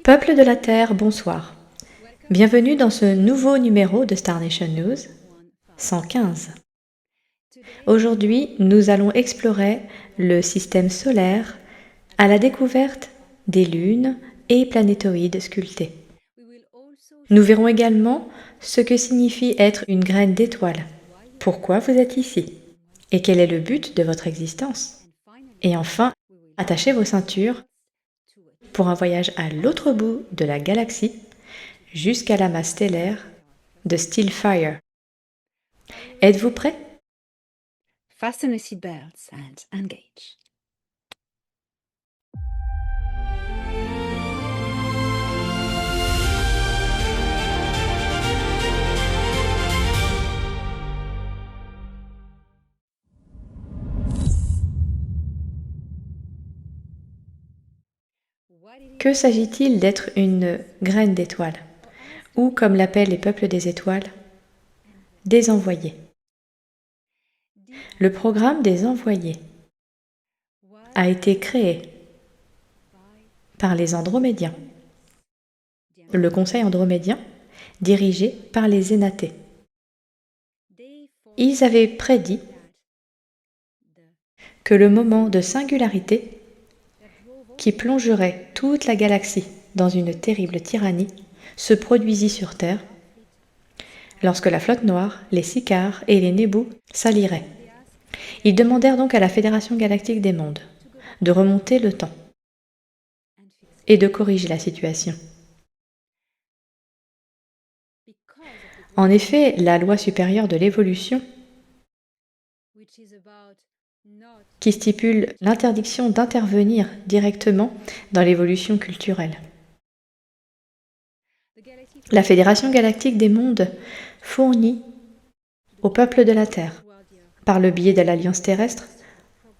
Peuple de la Terre, bonsoir. Bienvenue dans ce nouveau numéro de Star Nation News 115. Aujourd'hui, nous allons explorer le système solaire à la découverte des lunes et planétoïdes sculptés. Nous verrons également ce que signifie être une graine d'étoile, pourquoi vous êtes ici et quel est le but de votre existence. Et enfin, attachez vos ceintures pour un voyage à l'autre bout de la galaxie jusqu'à la masse stellaire de Stillfire. Êtes-vous prêts? Fasten your seatbelts and engage. Que s'agit-il d'être une graine d'étoile, ou comme l'appellent les peuples des étoiles, des envoyés? Le programme des envoyés a été créé par les Andromédiens, le Conseil andromédien dirigé par les Zénatés. Ils avaient prédit que le moment de singularité qui plongerait toute la galaxie dans une terrible tyrannie se produisit sur Terre lorsque la flotte noire, les Sicars et les Nébous s'allieraient. Ils demandèrent donc à la Fédération galactique des mondes de remonter le temps et de corriger la situation. En effet, la loi supérieure de l'évolution, qui stipule l'interdiction d'intervenir directement dans l'évolution culturelle. La Fédération galactique des mondes fournit au peuple de la Terre, par le biais de l'Alliance terrestre,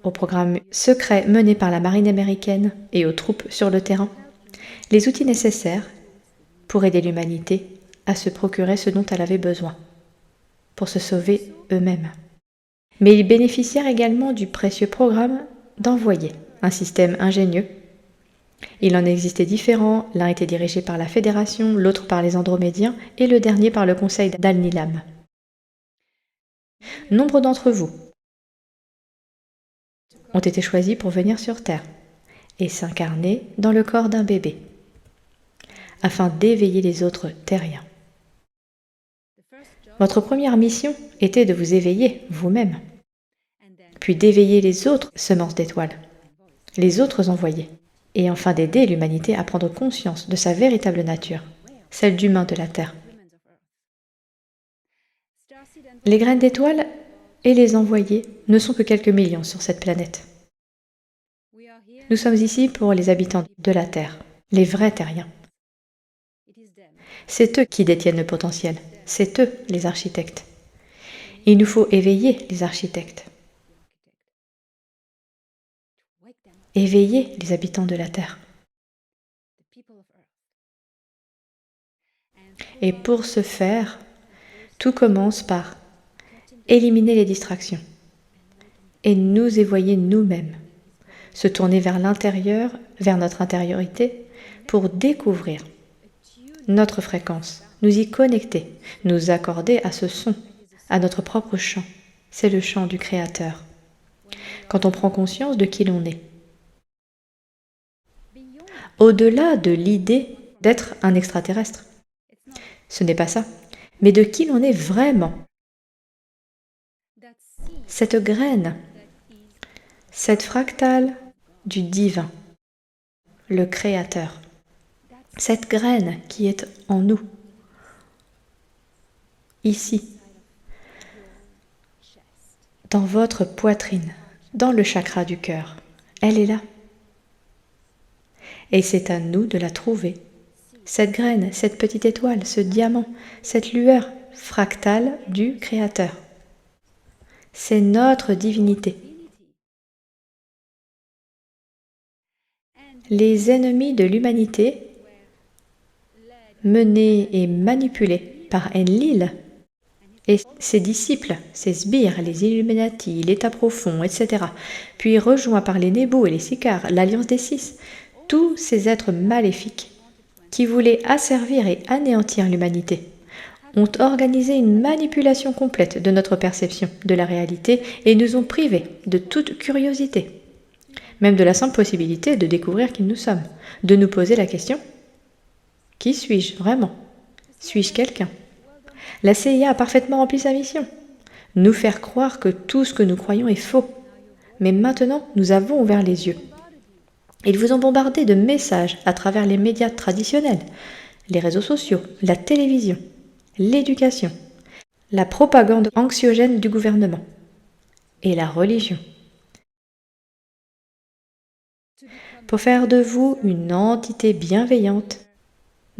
au programme secret mené par la marine américaine et aux troupes sur le terrain, les outils nécessaires pour aider l'humanité à se procurer ce dont elle avait besoin, pour se sauver eux-mêmes. Mais ils bénéficièrent également du précieux programme d'envoyer, un système ingénieux. Il en existait différents, l'un était dirigé par la Fédération, l'autre par les Andromédiens et le dernier par le Conseil d'Al-Nilam. Nombre d'entre vous ont été choisis pour venir sur Terre et s'incarner dans le corps d'un bébé, afin d'éveiller les autres terriens. Votre première mission était de vous éveiller vous-même, puis d'éveiller les autres semences d'étoiles, les autres envoyés, et enfin d'aider l'humanité à prendre conscience de sa véritable nature, celle d'humain de la Terre. Les graines d'étoiles et les envoyés ne sont que quelques millions sur cette planète. Nous sommes ici pour les habitants de la Terre, les vrais terriens. C'est eux qui détiennent le potentiel, c'est eux les architectes. Il nous faut éveiller les architectes. Éveiller les habitants de la Terre. Et pour ce faire, tout commence par éliminer les distractions et nous éveiller nous-mêmes, se tourner vers l'intérieur, vers notre intériorité, pour découvrir notre fréquence, nous y connecter, nous accorder à ce son, à notre propre chant. C'est le chant du Créateur. Quand on prend conscience de qui l'on est, au-delà de l'idée d'être un extraterrestre, ce n'est pas ça, mais de qui l'on est vraiment. Cette graine, cette fractale du divin, le Créateur, cette graine qui est en nous, ici, dans votre poitrine, dans le chakra du cœur, elle est là. Et c'est à nous de la trouver, cette graine, cette petite étoile, ce diamant, cette lueur fractale du Créateur. C'est notre divinité. Les ennemis de l'humanité, menés et manipulés par Enlil et ses disciples, ses sbires, les Illuminati, l'État profond, etc., puis rejoints par les Nébous et les Sicars, l'Alliance des Six, tous ces êtres maléfiques qui voulaient asservir et anéantir l'humanité, ont organisé une manipulation complète de notre perception de la réalité et nous ont privés de toute curiosité, même de la simple possibilité de découvrir qui nous sommes, de nous poser la question « Qui suis-je vraiment ? Suis-je quelqu'un ?» La CIA a parfaitement rempli sa mission, nous faire croire que tout ce que nous croyons est faux. Mais maintenant, nous avons ouvert les yeux. Ils vous ont bombardé de messages à travers les médias traditionnels, les réseaux sociaux, la télévision, l'éducation, la propagande anxiogène du gouvernement et la religion, pour faire de vous une entité bienveillante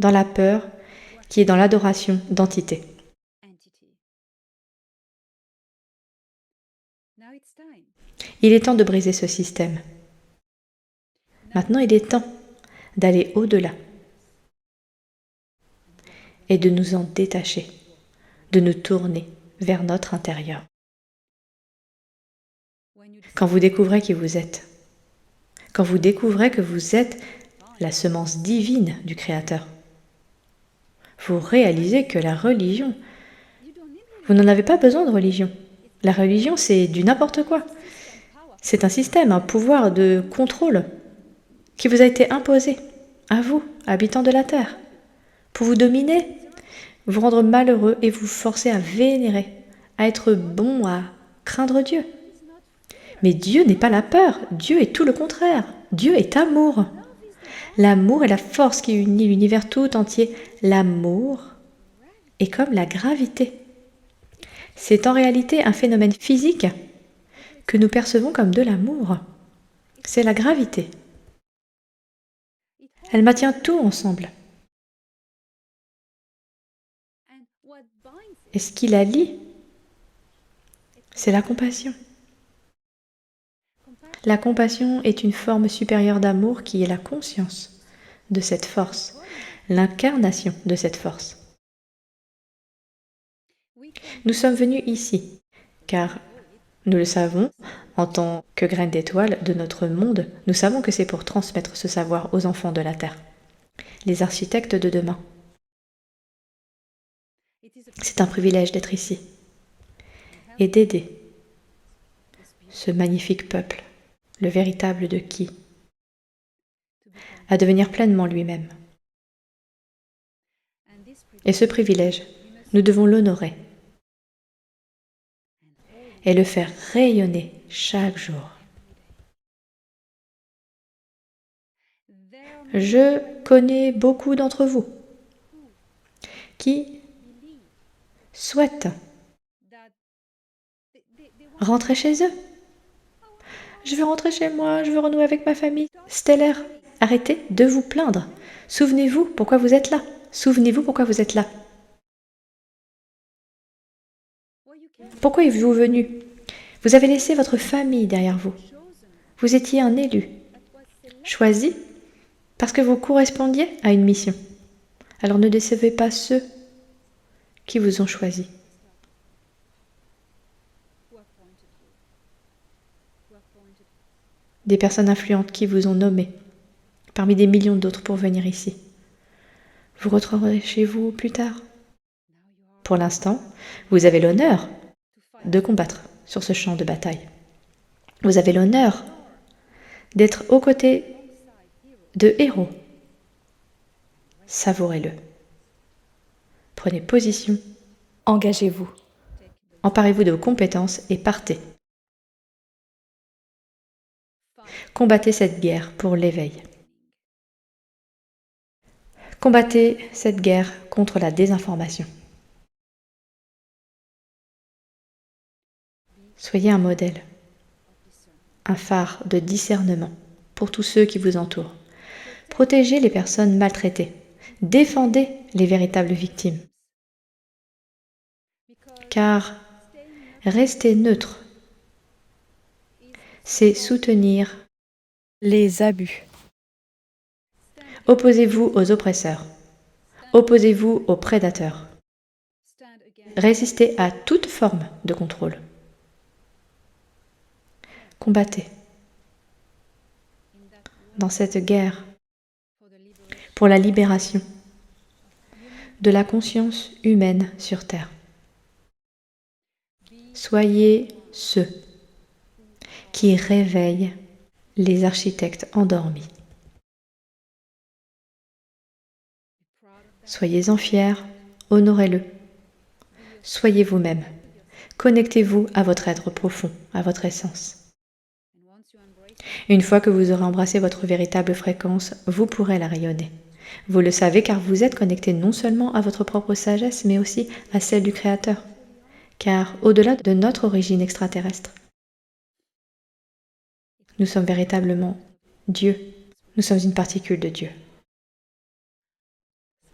dans la peur qui est dans l'adoration d'entités. Il est temps de briser ce système. Maintenant, il est temps d'aller au-delà et de nous en détacher, de nous tourner vers notre intérieur. Quand vous découvrez qui vous êtes, quand vous découvrez que vous êtes la semence divine du Créateur, vous réalisez que la religion, vous n'en avez pas besoin de religion. La religion, c'est du n'importe quoi. C'est un système, un pouvoir de contrôle qui vous a été imposé, à vous, habitants de la Terre, pour vous dominer, vous rendre malheureux et vous forcer à vénérer, à être bon, à craindre Dieu. Mais Dieu n'est pas la peur, Dieu est tout le contraire. Dieu est amour. L'amour est la force qui unit l'univers tout entier. L'amour est comme la gravité. C'est en réalité un phénomène physique que nous percevons comme de l'amour. C'est la gravité. Elle maintient tout ensemble. Et ce qui la lie, c'est la compassion. La compassion est une forme supérieure d'amour qui est la conscience de cette force, l'incarnation de cette force. Nous sommes venus ici, car nous le savons, en tant que graines d'étoiles de notre monde, nous savons que c'est pour transmettre ce savoir aux enfants de la Terre, les architectes de demain. C'est un privilège d'être ici et d'aider ce magnifique peuple, le véritable de qui, à devenir pleinement lui-même. Et ce privilège, nous devons l'honorer et le faire rayonner chaque jour. Je connais beaucoup d'entre vous qui souhaitent rentrer chez eux. Je veux rentrer chez moi, je veux renouer avec ma famille. Stellaire, arrêtez de vous plaindre. Souvenez-vous pourquoi vous êtes là. Souvenez-vous pourquoi vous êtes là. Pourquoi êtes-vous venu? Vous avez laissé votre famille derrière vous. Vous étiez un élu, choisi parce que vous correspondiez à une mission. Alors ne décevez pas ceux qui vous ont choisi. Des personnes influentes qui vous ont nommé, parmi des millions d'autres pour venir ici. Vous retrouverez chez vous plus tard. Pour l'instant, vous avez l'honneur de combattre sur ce champ de bataille. Vous avez l'honneur d'être aux côtés de héros. Savourez-le. Prenez position, engagez-vous, emparez-vous de vos compétences et partez. Combattez cette guerre pour l'éveil. Combattez cette guerre contre la désinformation. Soyez un modèle, un phare de discernement pour tous ceux qui vous entourent. Protégez les personnes maltraitées. Défendez les véritables victimes. Car rester neutre, c'est soutenir les abus. Opposez-vous aux oppresseurs. Opposez-vous aux prédateurs. Résistez à toute forme de contrôle. Combattez dans cette guerre pour la libération de la conscience humaine sur Terre. Soyez ceux qui réveillent les architectes endormis. Soyez-en fiers, honorez-le. Soyez vous-même. Connectez-vous à votre être profond, à votre essence. Une fois que vous aurez embrassé votre véritable fréquence, vous pourrez la rayonner. Vous le savez car vous êtes connecté non seulement à votre propre sagesse, mais aussi à celle du Créateur. Car au-delà de notre origine extraterrestre, nous sommes véritablement Dieu. Nous sommes une particule de Dieu.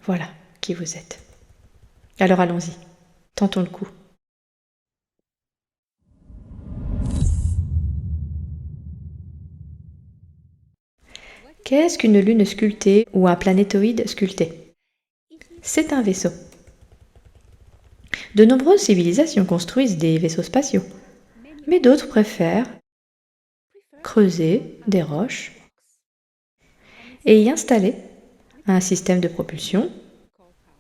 Voilà qui vous êtes. Alors allons-y, tentons le coup. Qu'est-ce qu'une lune sculptée ou un planétoïde sculpté? C'est un vaisseau. De nombreuses civilisations construisent des vaisseaux spatiaux, mais d'autres préfèrent creuser des roches et y installer un système de propulsion,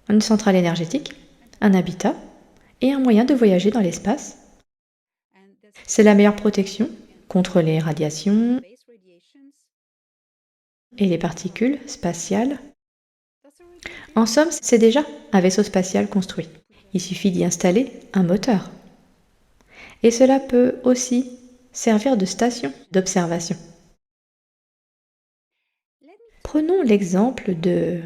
une centrale énergétique, un habitat et un moyen de voyager dans l'espace. C'est la meilleure protection contre les radiations et les particules spatiales. En somme, c'est déjà un vaisseau spatial construit. Il suffit d'y installer un moteur. Et cela peut aussi servir de station d'observation. Prenons l'exemple de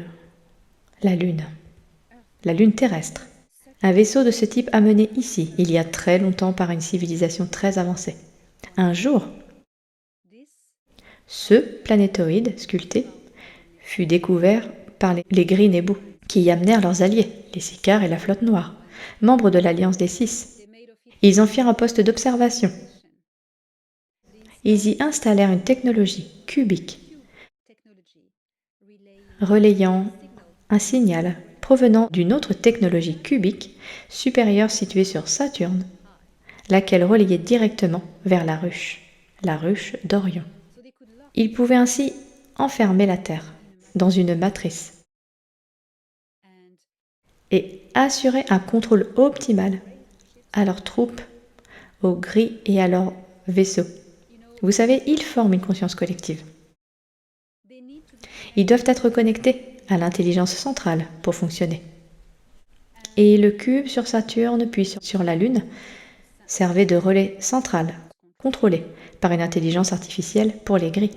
la Lune terrestre. Un vaisseau de ce type amené ici, il y a très longtemps par une civilisation très avancée. Un jour, ce planétoïde sculpté fut découvert par les Gris Nebus, qui y amenèrent leurs alliés, les Sicars et la Flotte Noire, membres de l'Alliance des Six. Ils en firent un poste d'observation. Ils y installèrent une technologie cubique, relayant un signal provenant d'une autre technologie cubique supérieure située sur Saturne, laquelle relayait directement vers la ruche d'Orion. Ils pouvaient ainsi enfermer la Terre dans une matrice et assurer un contrôle optimal à leurs troupes, aux Gris et à leurs vaisseaux. Vous savez, ils forment une conscience collective. Ils doivent être connectés à l'intelligence centrale pour fonctionner. Et le cube sur Saturne puis sur la Lune servait de relais central, contrôlé par une intelligence artificielle pour les Gris.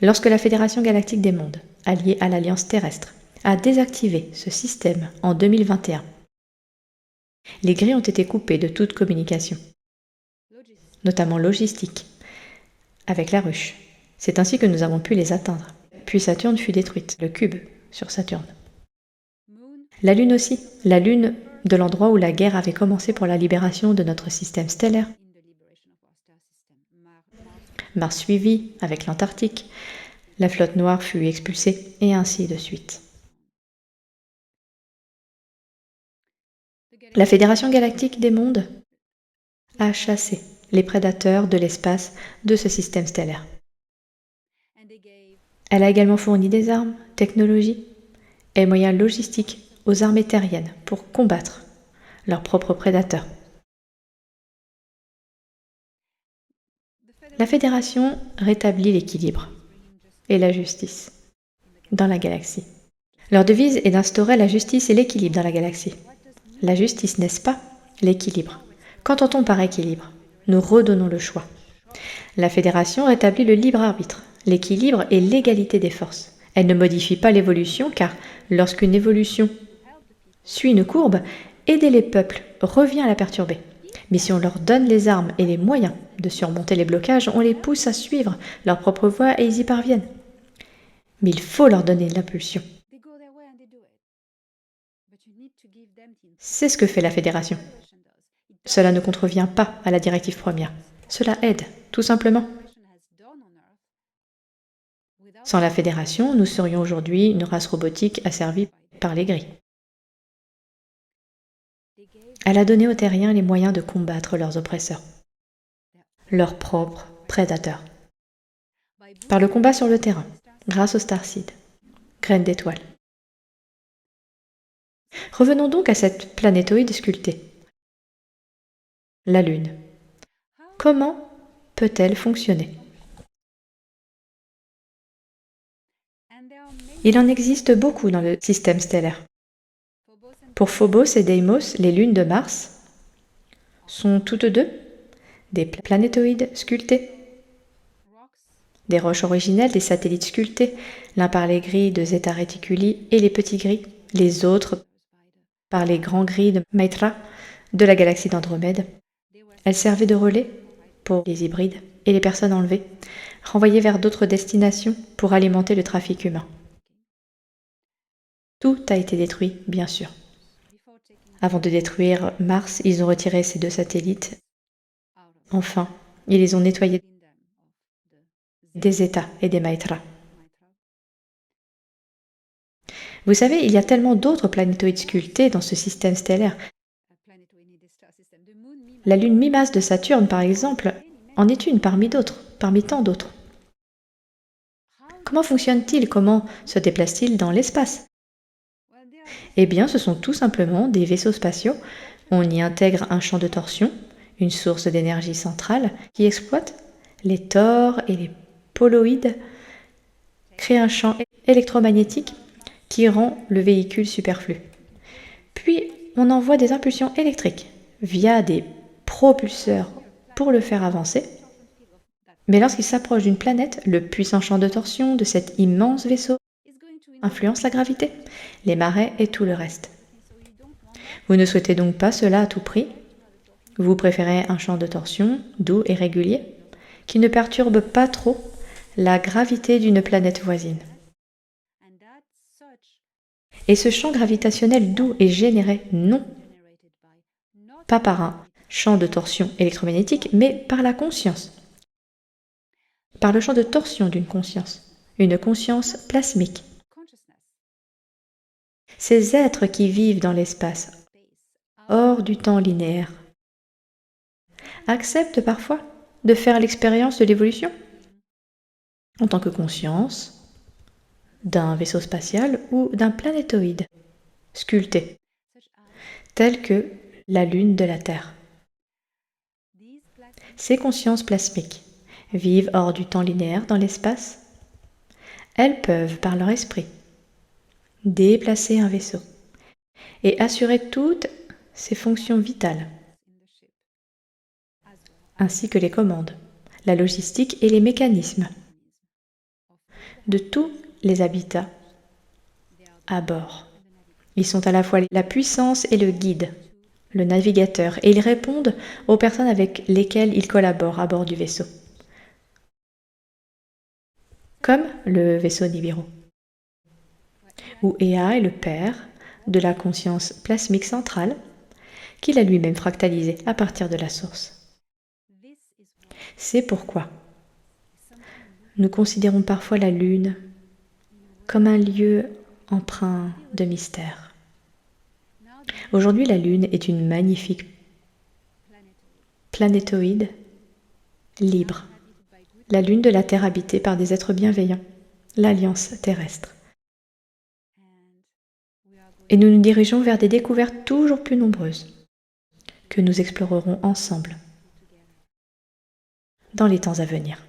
Lorsque la Fédération Galactique des Mondes, alliée à l'Alliance Terrestre, a désactivé ce système en 2021, les Gris ont été coupés de toute communication, notamment logistique, avec la ruche. C'est ainsi que nous avons pu les atteindre. Puis Saturne fut détruite, le cube sur Saturne. La Lune aussi, la Lune de l'endroit où la guerre avait commencé pour la libération de notre système stellaire. Mars suivit avec l'Antarctique, la Flotte Noire fut expulsée, et ainsi de suite. La Fédération Galactique des Mondes a chassé les prédateurs de l'espace de ce système stellaire. Elle a également fourni des armes, technologies et moyens logistiques aux armées terriennes pour combattre leurs propres prédateurs. La Fédération rétablit l'équilibre et la justice dans la galaxie. Leur devise est d'instaurer la justice et l'équilibre dans la galaxie. La justice, n'est-ce pas? L'équilibre. Qu'entend-on par équilibre? Nous redonnons le choix. La Fédération rétablit le libre arbitre, l'équilibre et l'égalité des forces. Elle ne modifie pas l'évolution car lorsqu'une évolution suit une courbe, aider les peuples revient à la perturber. Mais si on leur donne les armes et les moyens de surmonter les blocages, on les pousse à suivre leur propre voie et ils y parviennent. Mais il faut leur donner l'impulsion. C'est ce que fait la Fédération. Cela ne contrevient pas à la directive première. Cela aide, tout simplement. Sans la Fédération, nous serions aujourd'hui une race robotique asservie par les Gris. Elle a donné aux Terriens les moyens de combattre leurs oppresseurs, leurs propres prédateurs. Par le combat sur le terrain, grâce aux Starseeds, graines d'étoiles, Revenons donc à cette planétoïde sculptée, la Lune. Comment peut-elle fonctionner? Il en existe beaucoup dans le système stellaire. Pour Phobos et Deimos, les lunes de Mars sont toutes deux des planétoïdes sculptés, des roches originelles, des satellites sculptés, l'un par les grilles de Zeta Reticuli et les petits gris, les autres par les grands gris de Maitra de la galaxie d'Andromède. Elles servaient de relais pour les hybrides et les personnes enlevées, renvoyées vers d'autres destinations pour alimenter le trafic humain. Tout a été détruit, bien sûr. Avant de détruire Mars, ils ont retiré ces deux satellites. Enfin, ils les ont nettoyés des Zeta et des Maitra. Vous savez, il y a tellement d'autres planétoïdes sculptés dans ce système stellaire. La lune mi-masse de Saturne, par exemple, en est une parmi d'autres, parmi tant d'autres. Comment fonctionne-t-il? Comment se déplace-t-il dans l'espace? Eh bien, ce sont tout simplement des vaisseaux spatiaux. On y intègre un champ de torsion, une source d'énergie centrale qui exploite les tors et les poloïdes, crée un champ électromagnétique qui rend le véhicule superflu. Puis, on envoie des impulsions électriques via des propulseurs pour le faire avancer. Mais lorsqu'il s'approche d'une planète, le puissant champ de torsion de cet immense vaisseau influence la gravité, les marées et tout le reste. Vous ne souhaitez donc pas cela à tout prix. Vous préférez un champ de torsion doux et régulier, qui ne perturbe pas trop la gravité d'une planète voisine. Et ce champ gravitationnel doux est généré non pas par un champ de torsion électromagnétique, mais par la conscience. Par le champ de torsion d'une conscience, une conscience plasmique. Ces êtres qui vivent dans l'espace, hors du temps linéaire, acceptent parfois de faire l'expérience de l'évolution en tant que conscience d'un vaisseau spatial ou d'un planétoïde sculpté, tel que la Lune de la Terre. Ces consciences plasmiques vivent hors du temps linéaire dans l'espace. Elles peuvent, par leur esprit, déplacer un vaisseau et assurer toutes ses fonctions vitales, ainsi que les commandes, la logistique et les mécanismes de tous les habitats à bord. Ils sont à la fois la puissance et le guide, le navigateur, et ils répondent aux personnes avec lesquelles ils collaborent à bord du vaisseau, comme le vaisseau Nibiru, où Ea est le père de la conscience plasmique centrale qu'il a lui-même fractalisée à partir de la source. C'est pourquoi nous considérons parfois la Lune comme un lieu empreint de mystère. Aujourd'hui, la Lune est une magnifique planétoïde libre, la Lune de la Terre habitée par des êtres bienveillants, l'Alliance terrestre. Et nous nous dirigeons vers des découvertes toujours plus nombreuses que nous explorerons ensemble dans les temps à venir.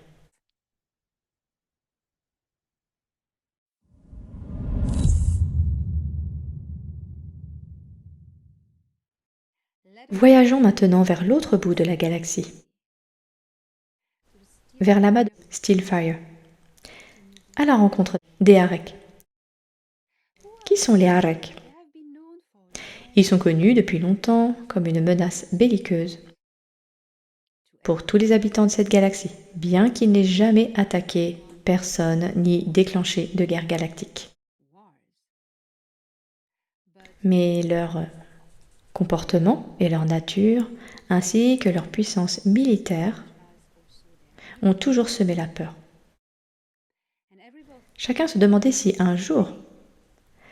Voyageons maintenant vers l'autre bout de la galaxie, vers l'amas de Steelfire, à la rencontre des Arek. Qui sont les Arek? Ils sont connus depuis longtemps comme une menace belliqueuse pour tous les habitants de cette galaxie, bien qu'ils n'aient jamais attaqué personne ni déclenché de guerre galactique. Mais leur comportement et leur nature, ainsi que leur puissance militaire, ont toujours semé la peur. Chacun se demandait si un jour,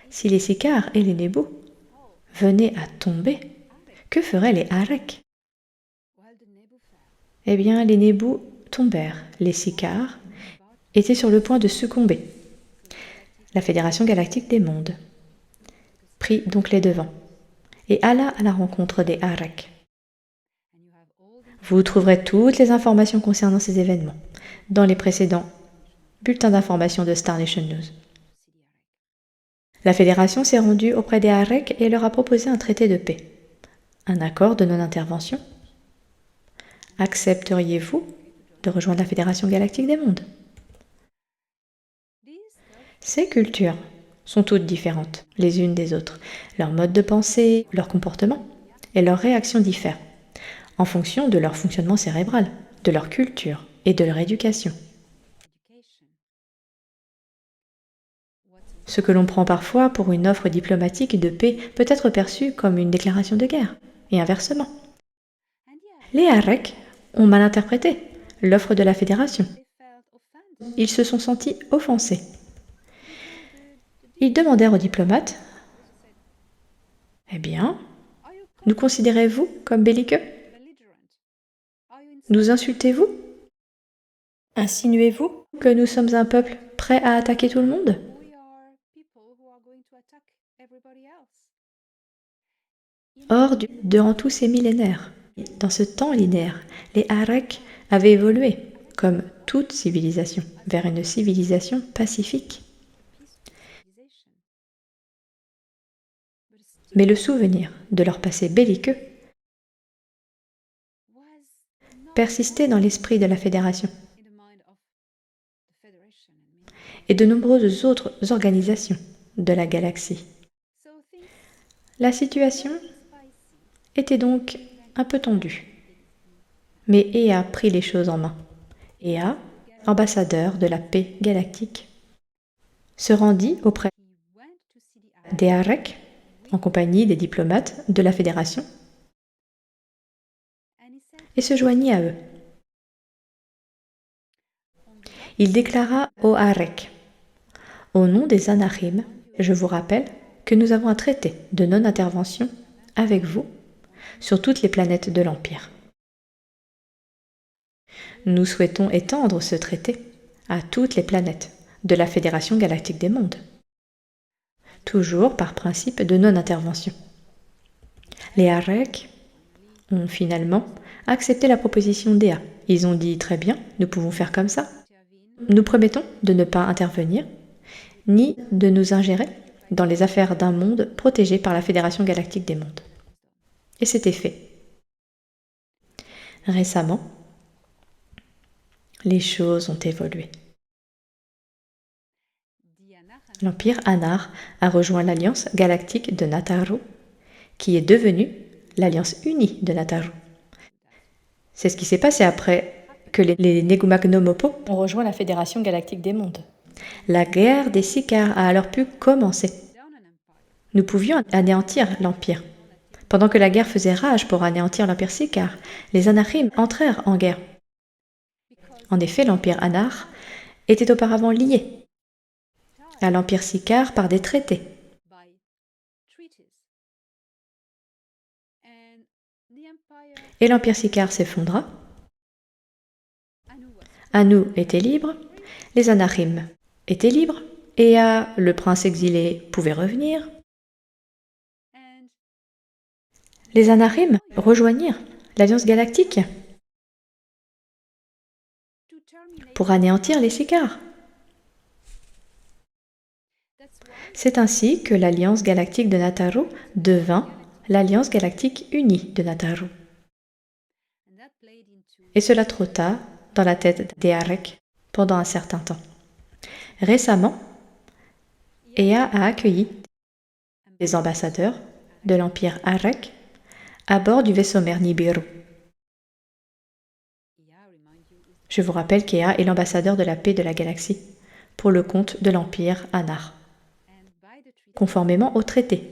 si les Sicars et les Nebu venaient à tomber, que feraient les Arek? Eh bien, les Nebu tombèrent, les Sicars étaient sur le point de succomber. La Fédération galactique des mondes prit donc les devants et alla à la rencontre des Arek. Vous trouverez toutes les informations concernant ces événements dans les précédents bulletins d'information de Star Nation News. La fédération s'est rendue auprès des Arek et leur a proposé un traité de paix, un accord de non-intervention. Accepteriez-vous de rejoindre la Fédération Galactique des Mondes? Ces cultures sont toutes différentes les unes des autres. Leur mode de pensée, leur comportement et leurs réactions diffèrent en fonction de leur fonctionnement cérébral, de leur culture et de leur éducation. Ce que l'on prend parfois pour une offre diplomatique de paix peut être perçu comme une déclaration de guerre, et inversement. Les Arek ont mal interprété l'offre de la Fédération. Ils se sont sentis offensés. Ils demandèrent aux diplomates « Eh bien, nous considérez-vous comme belliqueux? Nous insultez-vous? Insinuez-vous que nous sommes un peuple prêt à attaquer tout le monde ?» Or, durant tous ces millénaires, dans ce temps linéaire, les Arek avaient évolué, comme toute civilisation, vers une civilisation pacifique. Mais le souvenir de leur passé belliqueux persistait dans l'esprit de la Fédération et de nombreuses autres organisations de la galaxie. La situation était donc un peu tendue. Mais Ea prit les choses en main. Ea, ambassadeur de la paix galactique, se rendit auprès des Arek en compagnie des diplomates de la Fédération et se joignit à eux. Il déclara aux Arek: « Au nom des Anahim, je vous rappelle que nous avons un traité de non-intervention avec vous sur toutes les planètes de l'Empire. Nous souhaitons étendre ce traité à toutes les planètes de la Fédération Galactique des Mondes, toujours par principe de non-intervention. » Les Arek ont finalement accepté la proposition d'Ea. Ils ont dit « Très bien, nous pouvons faire comme ça. Nous promettons de ne pas intervenir, ni de nous ingérer dans les affaires d'un monde protégé par la Fédération Galactique des Mondes. » Et c'était fait. Récemment, les choses ont évolué. L'Empire Anar a rejoint l'Alliance Galactique de Nataru, qui est devenue l'Alliance Unie de Nataru. C'est ce qui s'est passé après que les Negumagnomopo ont rejoint la Fédération Galactique des Mondes. La guerre des Sicars a alors pu commencer. Nous pouvions anéantir l'Empire. Pendant que la guerre faisait rage pour anéantir l'Empire Sicar, les Anahim entrèrent en guerre. En effet, l'Empire Anar était auparavant lié à l'Empire Sicar par des traités. Et l'Empire Sicar s'effondra. Anu était libre, les Anahim étaient libres, et le prince exilé pouvait revenir. Les Anahim rejoignirent l'Alliance Galactique pour anéantir les Sicars. C'est ainsi que l'Alliance Galactique de Nataru devint l'Alliance Galactique Unie de Nataru. Et cela trotta dans la tête des Arek pendant un certain temps. Récemment, Ea a accueilli des ambassadeurs de l'Empire Arek à bord du vaisseau mère Nibiru. Je vous rappelle qu'Ea est l'ambassadeur de la paix de la galaxie pour le compte de l'Empire Anar, conformément au traité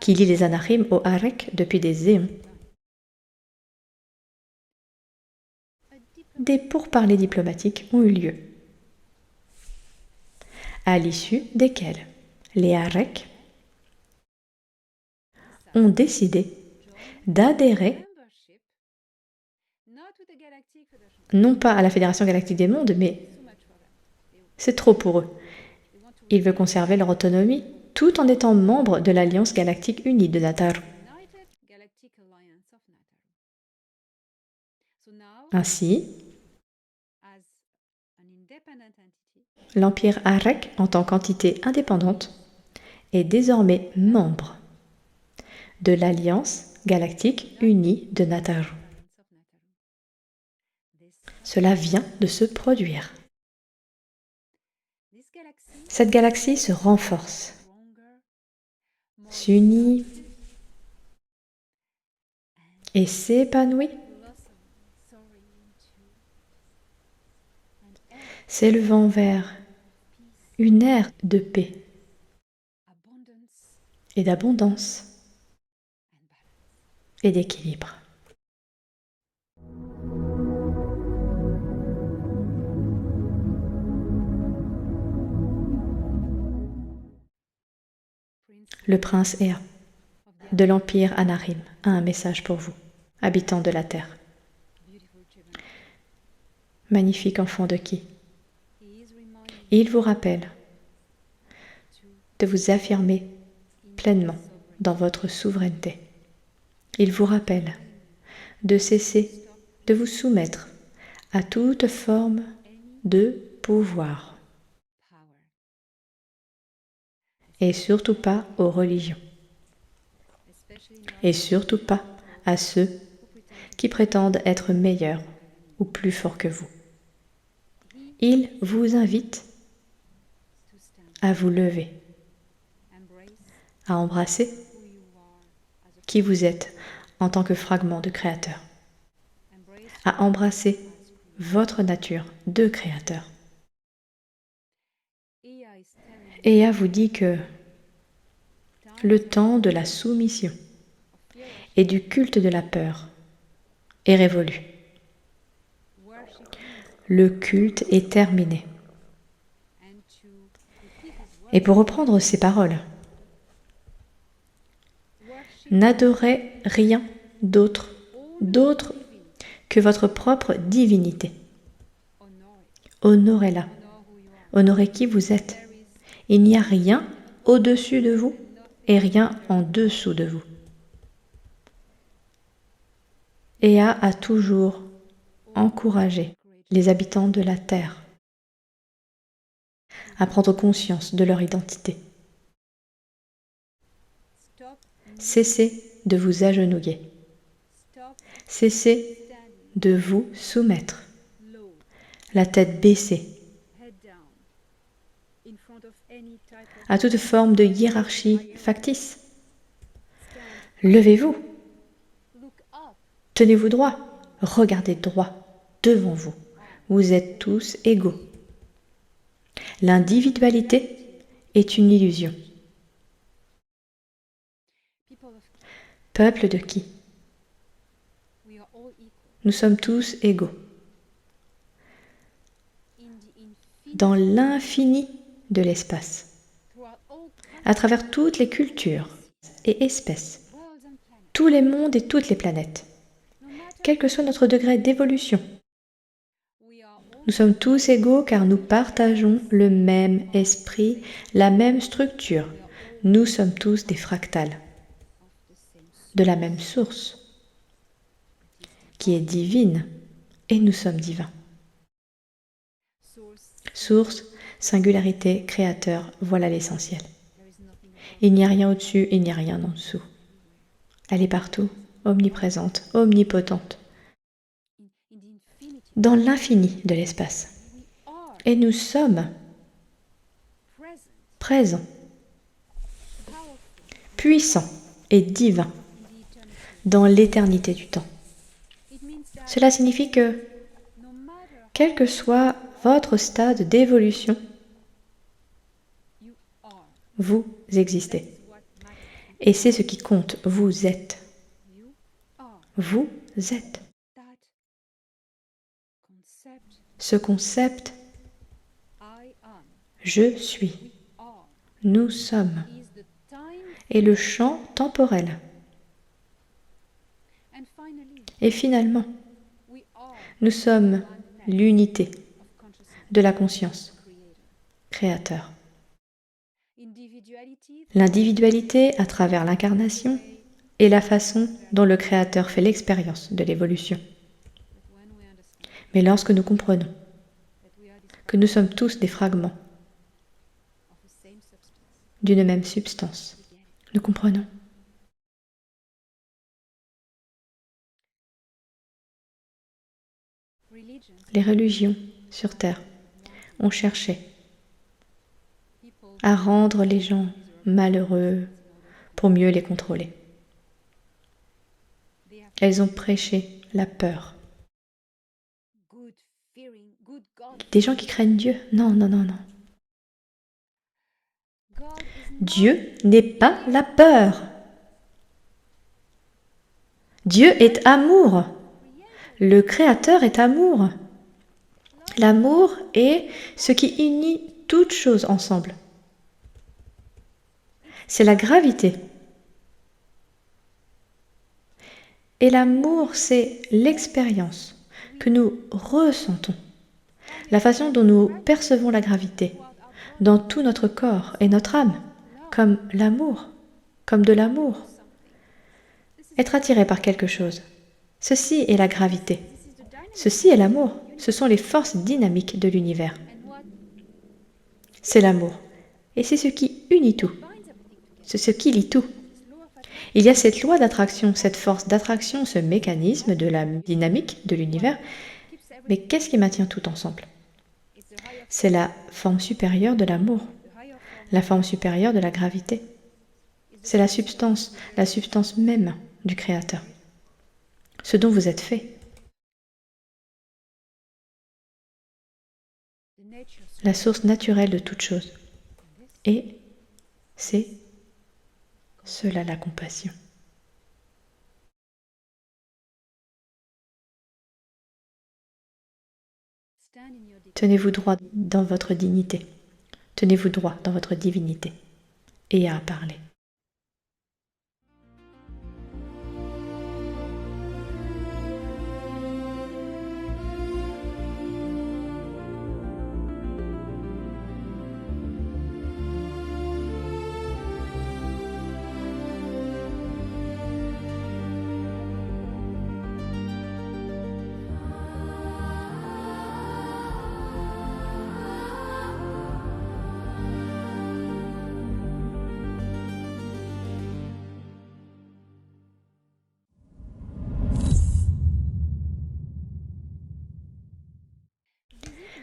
qui lie les Anahim aux Arek depuis des éons. Des pourparlers diplomatiques ont eu lieu, à l'issue desquels les Arek ont décidé d'adhérer non pas à la Fédération Galactique des Mondes, mais c'est trop pour eux. Ils veulent conserver leur autonomie tout en étant membre de l'Alliance galactique unie de Nataru. United Galactic Alliance of Nataru. So now, Ainsi, as an independent entity, l'Empire Arek, en tant qu'entité indépendante, est désormais membre de l'Alliance galactique unie de Nataru. Alliance of Nataru. Cela vient de se produire. This galaxy Cette galaxie se renforce, stronger, more s'unit et s'épanouit, blossom, soaring into an era s'élevant vers une ère de paix abundance et d'abondance and balance. et d'équilibre. Le prince Ea de l'Empire Anarim a un message pour vous, habitants de la Terre. Beautiful children. Magnifique enfant de qui? He is reminding Il vous rappelle to de vous affirmer pleinement sovereign. dans votre souveraineté. Il vous rappelle de cesser de vous soumettre à toute forme de pouvoir Power. et surtout pas aux religions Especially not et surtout pas à ceux who pretend qui prétendent être meilleurs ou plus forts que vous. he Il vous invite to stand, à vous lever, embrace à embrasser who you are as a qui vous êtes en tant que fragment de créateur, embrace à embrasser as creator. votre nature de créateur. Ea is telling you Ea vous dit que time le temps de la soumission of fear of et du culte de la peur est révolu. worship him Le culte est terminé. and to repeat his word. Et pour reprendre ces paroles, Worship n'adorez rien d'autre only d'autre living. que votre propre divinité. Honor it. Honorez-la. Honor who you are. Honorez qui vous êtes. There is Il n'y a rien au-dessus de vous et rien en dessous de vous. Ea a toujours encouragé les habitants de la Terre à prendre conscience de leur identité. stop, Cessez de vous agenouiller. stop Cessez standing de vous soumettre, low, la tête baissée, head down, in front of any type of à toute forme de hiérarchie factice. stand. Levez-vous, Look up. tenez-vous droit, regardez droit devant vous. Vous êtes tous égaux. L'individualité est une illusion. People of Peuple de qui? we are all equal Nous sommes tous égaux. in the infinite Dans l'infini de l'espace, throughout all à travers toutes les cultures et espèces, worlds and planets. tous les mondes et toutes les planètes, No matter quel que soit notre degré d'évolution. we are all Nous sommes tous égaux car nous partageons le même esprit, la même structure. Nous sommes tous des fractales of the same de la même source, qui est divine, et nous sommes divins. source. Source, singularité, créateur, voilà l'essentiel. There is nothing above. Il n'y a rien au-dessus, il n'y a rien en dessous. Elle est partout, omniprésente, omnipotente, In the infinity dans l'infini de l'espace. we are Et nous sommes present, présents, powerful puissants et divins in the eternity. dans l'éternité du temps. It means that Cela signifie que, no matter quel que soit votre stade d'évolution, you are, vous existez. is what matters. Et c'est ce qui compte, vous êtes. You are Vous êtes. that concept. Ce concept, I am. je suis, We are nous sommes, is the time. est le champ temporel. And finally, Et finalement, we are nous sommes oneness l'unité of consciousness de la conscience, creator. créateur. Individual L'individualité à travers l'incarnation est la façon dont le Créateur fait l'expérience de l'évolution. Mais lorsque nous comprenons que nous sommes tous des fragments d'une même substance, nous comprenons. Les religions sur Terre ont cherché à rendre les gens malheureux pour mieux les contrôler. Elles ont prêché la peur. Des gens qui craignent Dieu. Non, non, non, non. Dieu n'est pas la peur. Dieu est amour. Le Créateur est amour. L'amour est ce qui unit toutes choses ensemble. C'est la gravité. Et l'amour, c'est l'expérience que nous ressentons, la façon dont nous percevons la gravité dans tout notre corps et notre âme, comme l'amour, comme de l'amour. Être attiré par quelque chose, ceci est la gravité. Ceci est l'amour. Ce sont les forces dynamiques de l'univers. C'est l'amour. Et c'est ce qui unit tout. C'est ce qui lie tout. Il y a cette loi d'attraction, cette force d'attraction, ce mécanisme de la dynamique de l'univers. Mais qu'est-ce qui maintient tout ensemble? C'est la forme supérieure de l'amour, la forme supérieure de la gravité. C'est la substance même du Créateur. Ce dont vous êtes fait. La source naturelle de toute chose. Et c'est cela la compassion. Tenez-vous droit dans votre dignité. Tenez-vous droit dans votre divinité. Et à parler.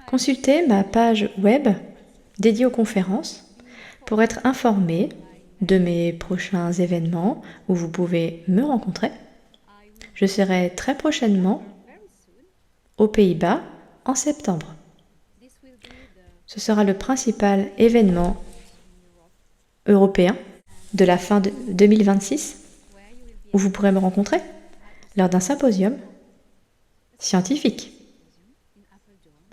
Consultez ma page web dédiée aux conférences pour être informé de mes prochains événements où vous pouvez me rencontrer. Je serai très prochainement aux Pays-Bas en septembre. Ce sera le principal événement européen de la fin de 2026 où vous pourrez me rencontrer lors d'un symposium scientifique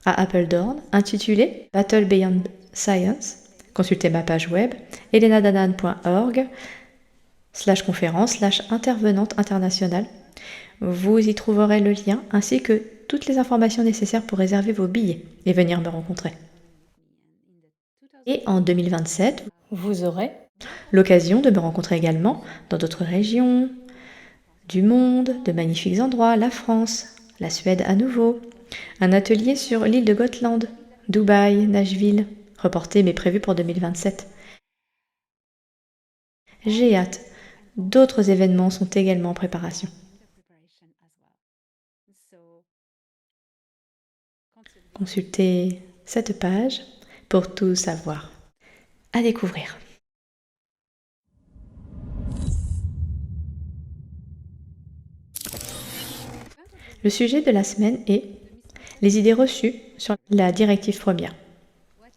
à Apeldoorn intitulé Battle Beyond Science. Consultez ma page web helenadanan.org/conférence/intervenante internationale. Vous y trouverez le lien ainsi que toutes les informations nécessaires pour réserver vos billets et venir me rencontrer. Et en 2027, vous aurez l'occasion de me rencontrer également dans d'autres régions du monde, de magnifiques endroits, la France, la Suède à nouveau, un atelier sur l'île de Gotland, Dubaï, Nashville, reporté mais prévu pour 2027. J'ai hâte. D'autres événements sont également en préparation. Consultez cette page pour tout savoir. À découvrir. Le sujet de la semaine est les idées reçues sur la directive première.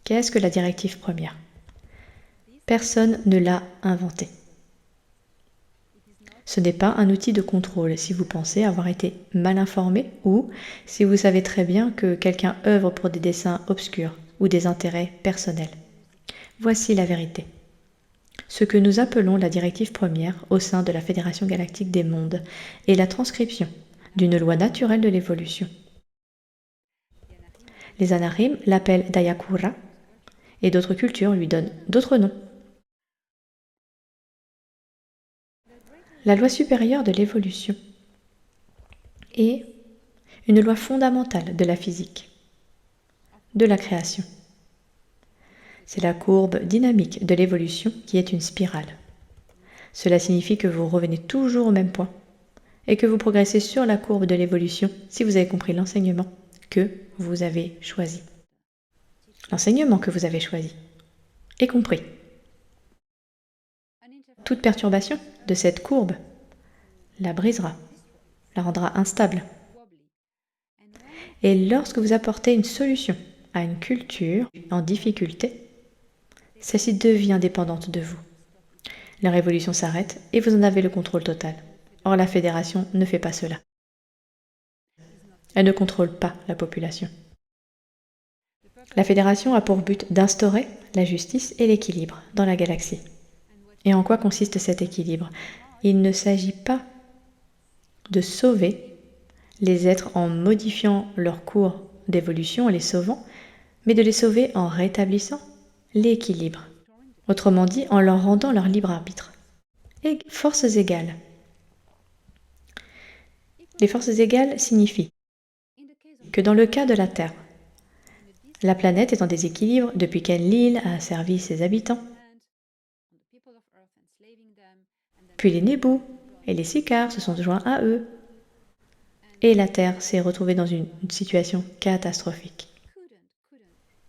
Qu'est-ce que la directive première? Personne ne l'a inventée. Ce n'est pas un outil de contrôle si vous pensez avoir été mal informé ou si vous savez très bien que quelqu'un œuvre pour des desseins obscurs ou des intérêts personnels. Voici la vérité. Ce que nous appelons la directive première au sein de la Fédération galactique des mondes est la transcription d'une loi naturelle de l'évolution. Les Anarim l'appellent Dayakura et d'autres cultures lui donnent d'autres noms. La loi supérieure de l'évolution est une loi fondamentale de la physique, de la création. C'est la courbe dynamique de l'évolution qui est une spirale. Cela signifie que vous revenez toujours au même point et que vous progressez sur la courbe de l'évolution si vous avez compris l'enseignement que vous avez choisi. L'enseignement que vous avez choisi et compris. Toute perturbation de cette courbe la brisera, la rendra instable. Et lorsque vous apportez une solution à une culture en difficulté, celle-ci devient dépendante de vous. La révolution s'arrête et vous en avez le contrôle total. Or, la fédération ne fait pas cela. Elle ne contrôle pas la population. La fédération a pour but d'instaurer la justice et l'équilibre dans la galaxie. Et en quoi consiste cet équilibre? Il ne s'agit pas de sauver les êtres en modifiant leur cours d'évolution, en les sauvant, mais de les sauver en rétablissant l'équilibre. Autrement dit, en leur rendant leur libre arbitre. Et forces égales. Les forces égales signifient que dans le cas de la Terre, la planète est en déséquilibre depuis qu'Enlil a servi ses habitants. Puis les Nébus et les Sicars se sont joints à eux. Et la Terre s'est retrouvée dans une situation catastrophique.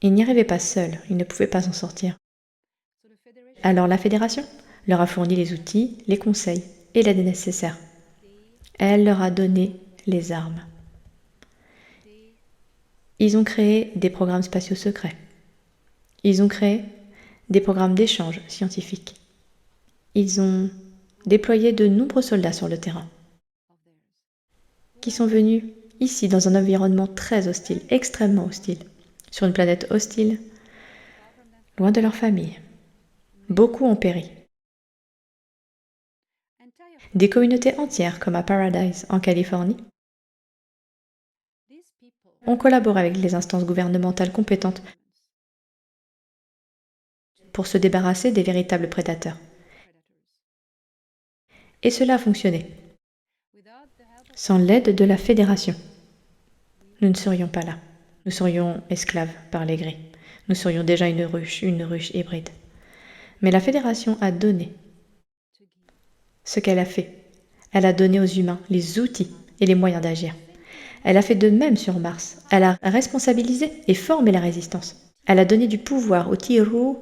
Ils n'y arrivaient pas seuls, ils ne pouvaient pas s'en sortir. Alors la Fédération leur a fourni les outils, les conseils et l'aide nécessaire. Elle leur a donné les armes. Ils ont créé des programmes spatiaux secrets. Ils ont créé des programmes d'échange scientifiques. Ils ont déployé de nombreux soldats sur le terrain, qui sont venus ici dans un environnement très hostile, extrêmement hostile, sur une planète hostile, loin de leur famille. Beaucoup ont péri. Des communautés entières, comme à Paradise, en Californie, ont collaboré avec les instances gouvernementales compétentes pour se débarrasser des véritables prédateurs. Et cela a fonctionné. Sans l'aide de la Fédération, nous ne serions pas là. Nous serions esclaves par les gris. Nous serions déjà une ruche hybride. Mais la Fédération a donné ce qu'elle a fait. Elle a donné aux humains les outils et les moyens d'agir. Elle a fait de même sur Mars. Elle a responsabilisé et formé la résistance. Elle a donné du pouvoir aux Tiru.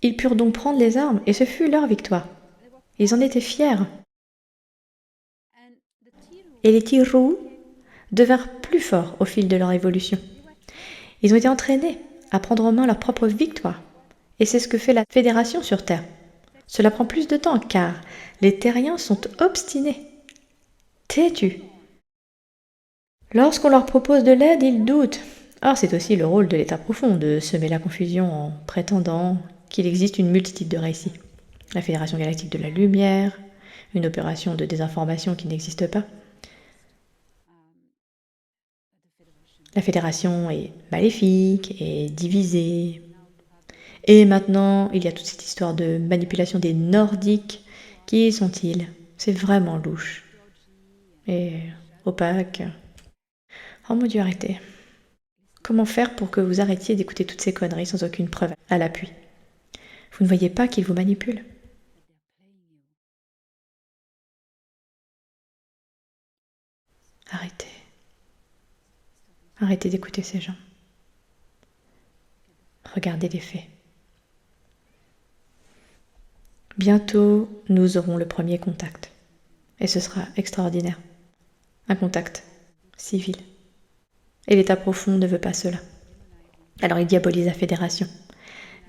Ils purent donc prendre les armes et ce fut leur victoire. Ils en étaient fiers. Et les Tiru devinrent plus forts au fil de leur évolution. Ils ont été entraînés à prendre en main leur propre victoire. Et c'est ce que fait la Fédération sur Terre. Cela prend plus de temps car les terriens sont obstinés, têtus. Lorsqu'on leur propose de l'aide, ils doutent. Or, c'est aussi le rôle de l'État profond de semer la confusion en prétendant qu'il existe une multitude de récits. La Fédération galactique de la lumière, une opération de désinformation qui n'existe pas. La Fédération est maléfique et divisée. Et maintenant, il y a toute cette histoire de manipulation des Nordiques. Qui sont-ils? C'est vraiment louche. Et opaque. Oh mon Dieu, arrêtez. Comment faire pour que vous arrêtiez d'écouter toutes ces conneries sans aucune preuve à l'appui? Vous ne voyez pas qu'ils vous manipulent? Arrêtez. Arrêtez d'écouter ces gens. Regardez les faits. Bientôt, nous aurons le premier contact. Et ce sera extraordinaire. Un contact civil. Et l'État profond ne veut pas cela. Alors il diabolise la Fédération,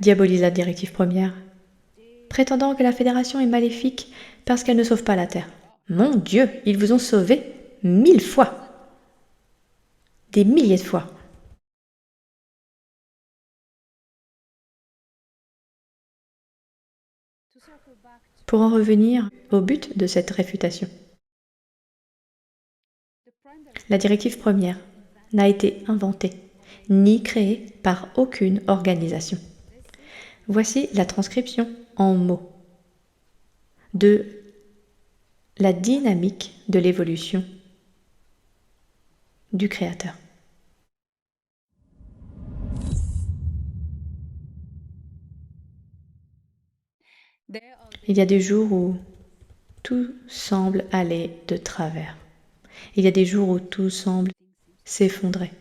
diabolise la directive première, prétendant que la Fédération est maléfique parce qu'elle ne sauve pas la Terre. Mon Dieu, ils vous ont sauvé 1000 fois. Des milliers de fois. Pour en revenir au but de cette réfutation. La directive première n'a été inventée ni créée par aucune organisation. Voici la transcription en mots de la dynamique de l'évolution du Créateur. Il y a des jours où tout semble aller de travers. Il y a des jours où tout semble s'effondrer,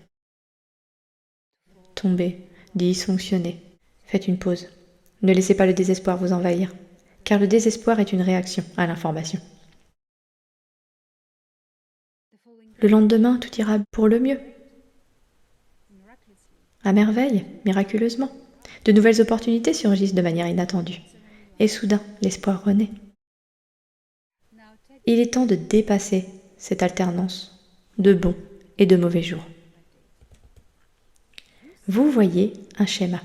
tomber, dysfonctionner. Faites une pause. Ne laissez pas le désespoir vous envahir, car le désespoir est une réaction à l'information. Le lendemain, tout ira pour le mieux. À merveille, miraculeusement. De nouvelles opportunités surgissent de manière inattendue. Et soudain, l'espoir renaît. Il est temps de dépasser cette alternance de bons et de mauvais jours. Vous voyez un schéma.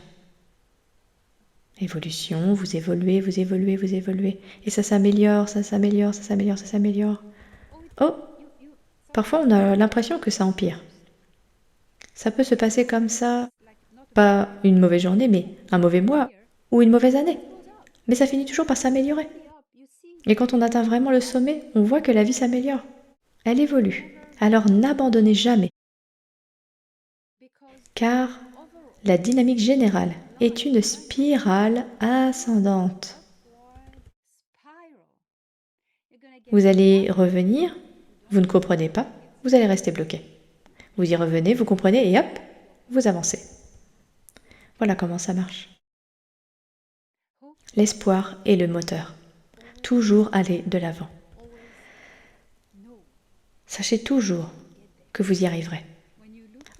Évolution, vous évoluez, vous évoluez, vous évoluez. Et ça s'améliore, ça s'améliore, ça s'améliore, ça s'améliore. Oh, parfois on a l'impression que ça empire. Ça peut se passer comme ça, pas une mauvaise journée, mais un mauvais mois ou une mauvaise année. Mais ça finit toujours par s'améliorer. Et quand on atteint vraiment le sommet, on voit que la vie s'améliore. Elle évolue. Alors n'abandonnez jamais. Car la dynamique générale est une spirale ascendante. Vous allez revenir, vous ne comprenez pas, vous allez rester bloqué. Vous y revenez, vous comprenez et hop, vous avancez. Voilà comment ça marche. L'espoir est le moteur. Toujours aller de l'avant. Sachez toujours que vous y arriverez.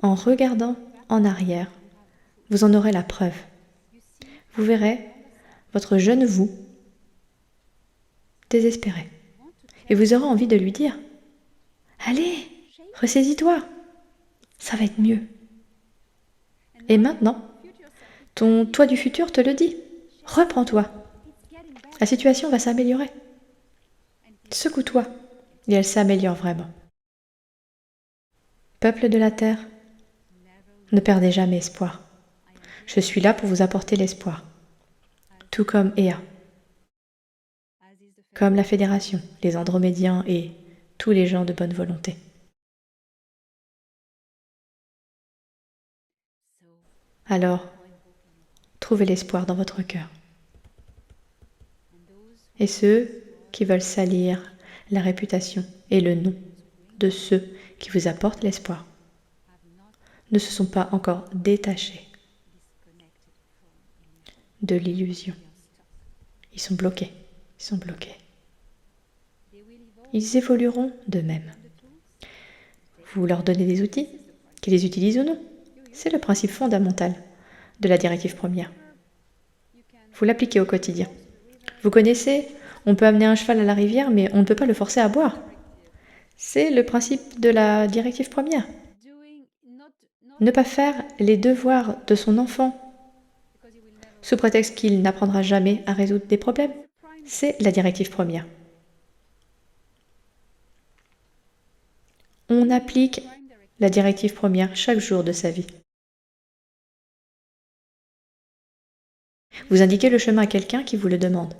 En regardant en arrière, vous en aurez la preuve. Vous verrez votre jeune vous désespéré. Et vous aurez envie de lui dire « Allez, ressaisis-toi, ça va être mieux. » Et maintenant, ton toi du futur te le dit. Reprends-toi. La situation va s'améliorer. Secoue-toi et elle s'améliore vraiment. Peuple de la terre, ne perdez jamais espoir. Je suis là pour vous apporter l'espoir. Tout comme Ea, comme la Fédération, les Andromédiens et tous les gens de bonne volonté. Alors, trouvez l'espoir dans votre cœur. Et ceux qui veulent salir la réputation et le nom de ceux qui vous apportent l'espoir ne se sont pas encore détachés de l'illusion. Ils sont bloqués, Ils évolueront d'eux-mêmes. Vous leur donnez des outils, qu'ils les utilisent ou non. C'est le principe fondamental de la directive première. Vous l'appliquez au quotidien. Vous connaissez, on peut amener un cheval à la rivière, mais on ne peut pas le forcer à boire. C'est le principe de la directive première. Ne pas faire les devoirs de son enfant sous prétexte qu'il n'apprendra jamais à résoudre des problèmes, c'est la directive première. On applique la directive première chaque jour de sa vie. Vous indiquez le chemin à quelqu'un qui vous le demande.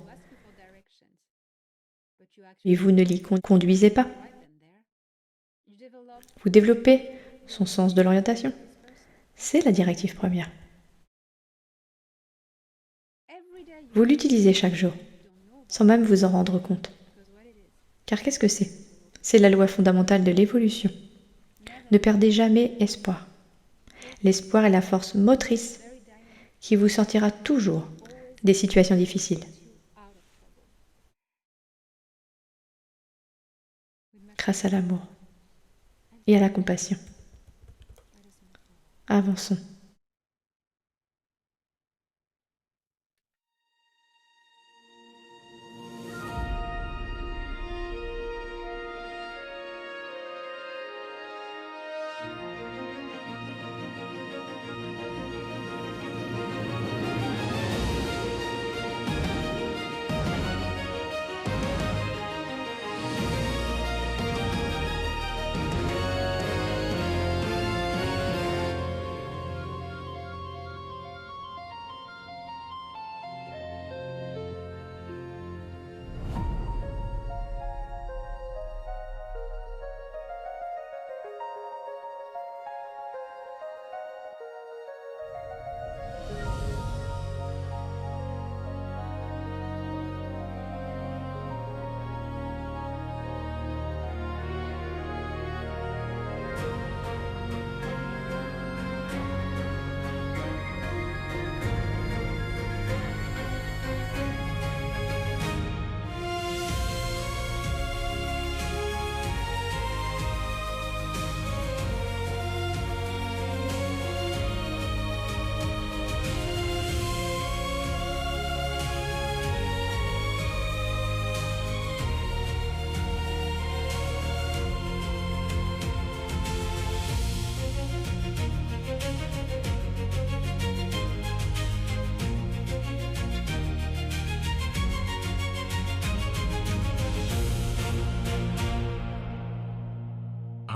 Et vous ne l'y conduisez pas. Vous développez son sens de l'orientation. C'est la directive première. Vous l'utilisez chaque jour, sans même vous en rendre compte. Car qu'est-ce que c'est ? C'est la loi fondamentale de l'évolution. Ne perdez jamais espoir. L'espoir est la force motrice qui vous sortira toujours des situations difficiles. Grâce à l'amour et à la compassion. Avançons.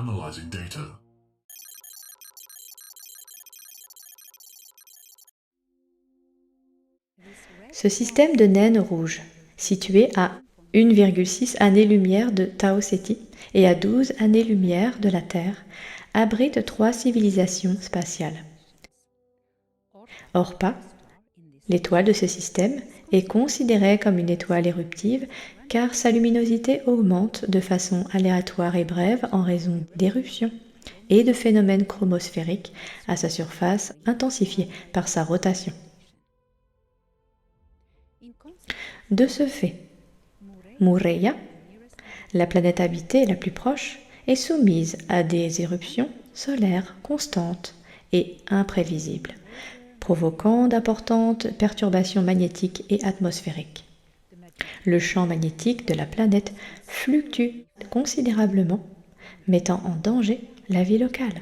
analyzing data. Ce système de naines rouges, situé à 1,6 années-lumière de Tau Ceti et à 12 années-lumière de la Terre, abrite 3 civilisations spatiales. Orpa, l'étoile de ce système, est considérée comme une étoile éruptive car sa luminosité augmente de façon aléatoire et brève en raison d'éruptions et de phénomènes chromosphériques à sa surface intensifiés par sa rotation. De ce fait, Mureya, la planète habitée la plus proche, est soumise à des éruptions solaires constantes et imprévisibles, provoquant d'importantes perturbations magnétiques et atmosphériques. Le champ magnétique de la planète fluctue considérablement, mettant en danger la vie locale.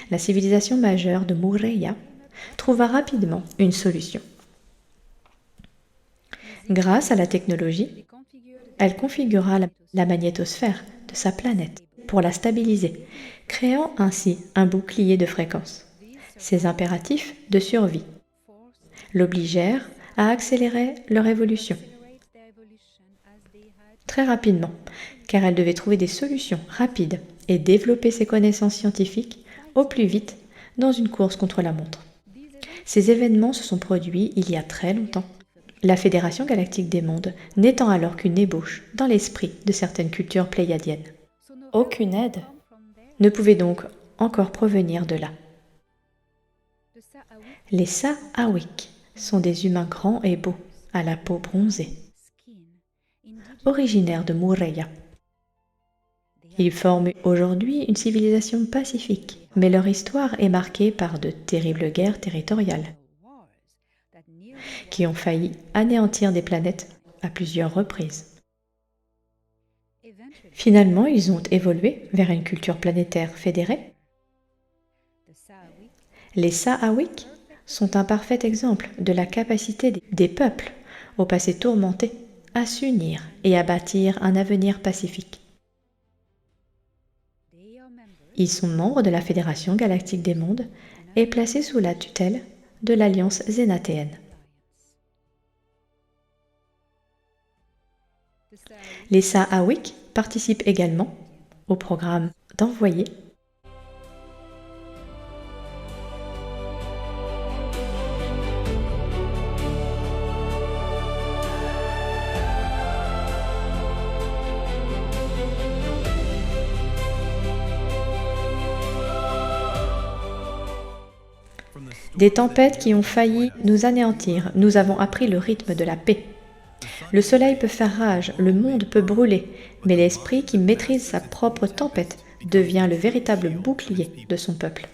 La civilisation majeure de Mureya trouva rapidement une solution. Grâce à la technologie, elle configura la magnétosphère de sa planète pour la stabiliser, créant ainsi un bouclier de fréquences. Ces impératifs de survie l'obligèrent à accélérer leur évolution très rapidement, car elle devait trouver des solutions rapides et développer ses connaissances scientifiques au plus vite dans une course contre la montre. Ces événements se sont produits il y a très longtemps, la Fédération galactique des mondes n'étant alors qu'une ébauche dans l'esprit de certaines cultures pléiadiennes. Aucune aide ne pouvait donc encore provenir de là. Les Sahawiks sont des humains grands et beaux, à la peau bronzée, originaires de Mureya. Ils forment aujourd'hui une civilisation pacifique, mais leur histoire est marquée par de terribles guerres territoriales qui ont failli anéantir des planètes à plusieurs reprises. Finalement, ils ont évolué vers une culture planétaire fédérée. Les Sahawiks sont un parfait exemple de la capacité des peuples au passé tourmenté à s'unir et à bâtir un avenir pacifique. Ils sont membres de la Fédération galactique des mondes et placés sous la tutelle de l'Alliance zénatéenne. Les Sahawiks participent également au programme d'envoyer des tempêtes qui ont failli nous anéantir. Nous avons appris le rythme de la paix. Le soleil peut faire rage, le monde peut brûler, mais l'esprit qui maîtrise sa propre tempête devient le véritable bouclier de son peuple.